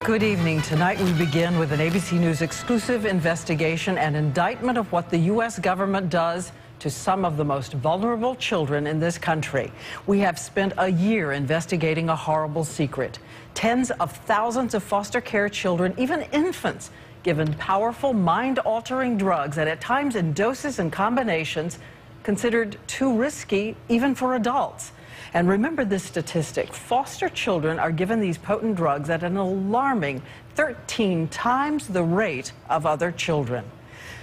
Good evening. Tonight we begin with an ABC News exclusive investigation and indictment of what the U.S. government does to some of the most vulnerable children in this country. We have spent a year investigating a horrible secret. Tens of thousands of foster care children, even infants, given powerful mind-altering drugs and at times in doses and combinations considered too risky even for adults. And remember this statistic: foster children are given these potent drugs at an alarming 13 times the rate of other children.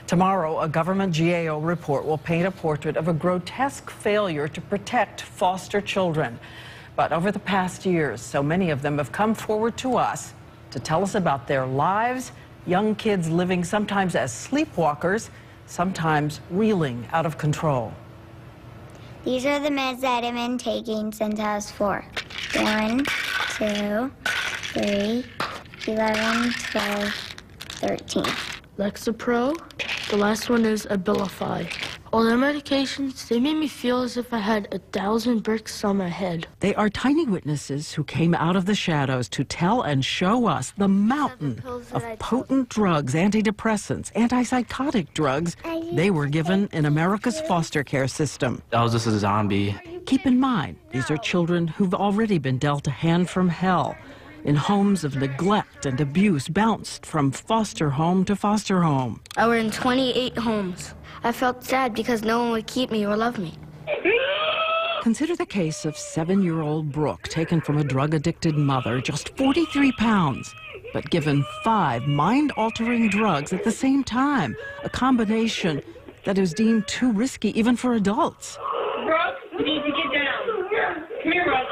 Tomorrow, a government GAO report will paint a portrait of a grotesque failure to protect foster children. But over the past years, so many of them have come forward to us to tell us about their lives, young kids living sometimes as sleepwalkers, sometimes reeling out of control. These are the meds that I've been taking since I was 4. 1, 2, 3, 11, 12, 13. Lexapro. The last one is Abilify. All their medications, they made me feel as if I had 1,000 bricks on my head. They are tiny witnesses who came out of the shadows to tell and show us the mountain of potent drugs, antidepressants, antipsychotic drugs they were given in America's foster care system. I was just a zombie. Keep in mind, these are children who've already been dealt a hand from hell, in homes of neglect and abuse, bounced from foster home to foster home. I were in 28 homes. I felt sad because no one would keep me or love me. Consider the case of 7-year-old Brooke, taken from a drug-addicted mother, just 43 pounds, but given 5 mind-altering drugs at the same time, a combination that is deemed too risky even for adults. Brooke, you need to get down. Come here, Brooke.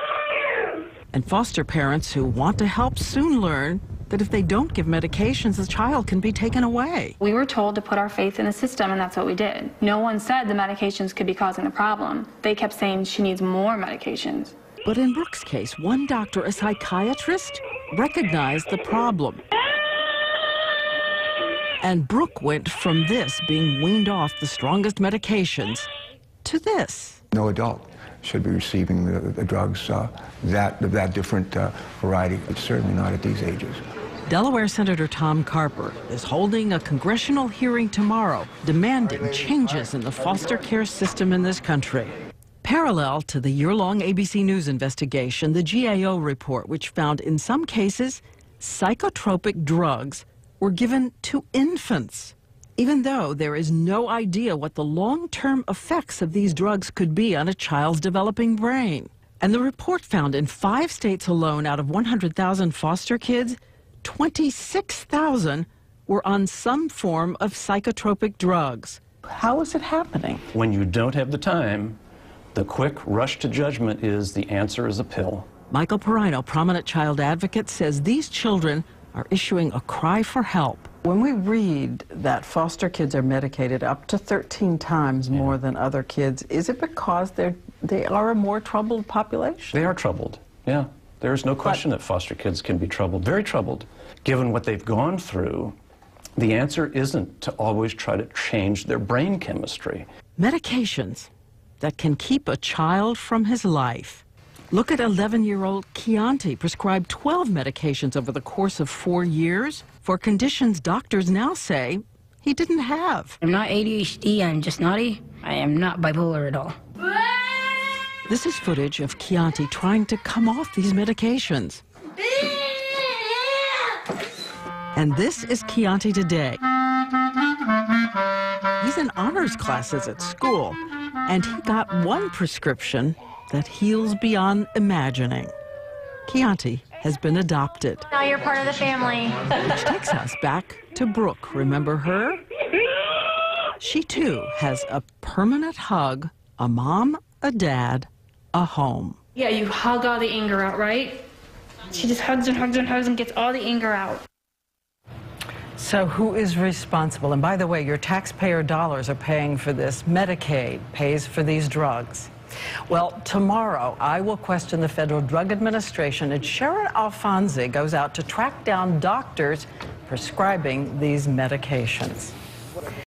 And foster parents who want to help soon learn that if they don't give medications, the child can be taken away. We were told to put our faith in the system, and that's what we did. No one said the medications could be causing the problem. They kept saying she needs more medications. But in Brooke's case, one doctor, a psychiatrist, recognized the problem. And Brooke went from this, being weaned off the strongest medications, to this. No adult should be receiving the drugs of that different variety, but certainly not at these ages. Delaware Senator Tom Carper is holding a congressional hearing tomorrow demanding changes in the foster care system in this country. Parallel to the year-long ABC News investigation, the GAO report, which found in some cases psychotropic drugs were given to infants, even though there is no idea what the long-term effects of these drugs could be on a child's developing brain. And the report found in 5 states alone, out of 100,000 foster kids, 26,000 were on some form of psychotropic drugs. How is it happening? When you don't have the time, the quick rush to judgment is the answer is a pill. Michael Perino, prominent child advocate, says these children are issuing a cry for help. When we read that foster kids are medicated up to 13 times more than other kids, is it because they are a more troubled population? They are troubled, yeah. There is no question that foster kids can be troubled, very troubled. Given what they've gone through, the answer isn't to always try to change their brain chemistry. Medications that can keep a child from his life. Look at 11-year-old Chianti, prescribed 12 medications over the course of 4 years for conditions doctors now say he didn't have. I'm not ADHD, I'm just naughty. I am not bipolar at all. This is footage of Chianti trying to come off these medications. And this is Chianti today. He's in honors classes at school, and he got one prescription that heals beyond imagining. Chianti has been adopted. Now you're part of the family. Which takes us back to Brooke. Remember her? She too has a permanent hug, a mom, a dad, a home. Yeah, you hug all the anger out, right? She just hugs and hugs and hugs and gets all the anger out. So who is responsible? And by the way, your taxpayer dollars are paying for this. Medicaid pays for these drugs. Well, tomorrow I will question the Federal Drug Administration, and Sharon Alfonsi goes out to track down doctors prescribing these medications.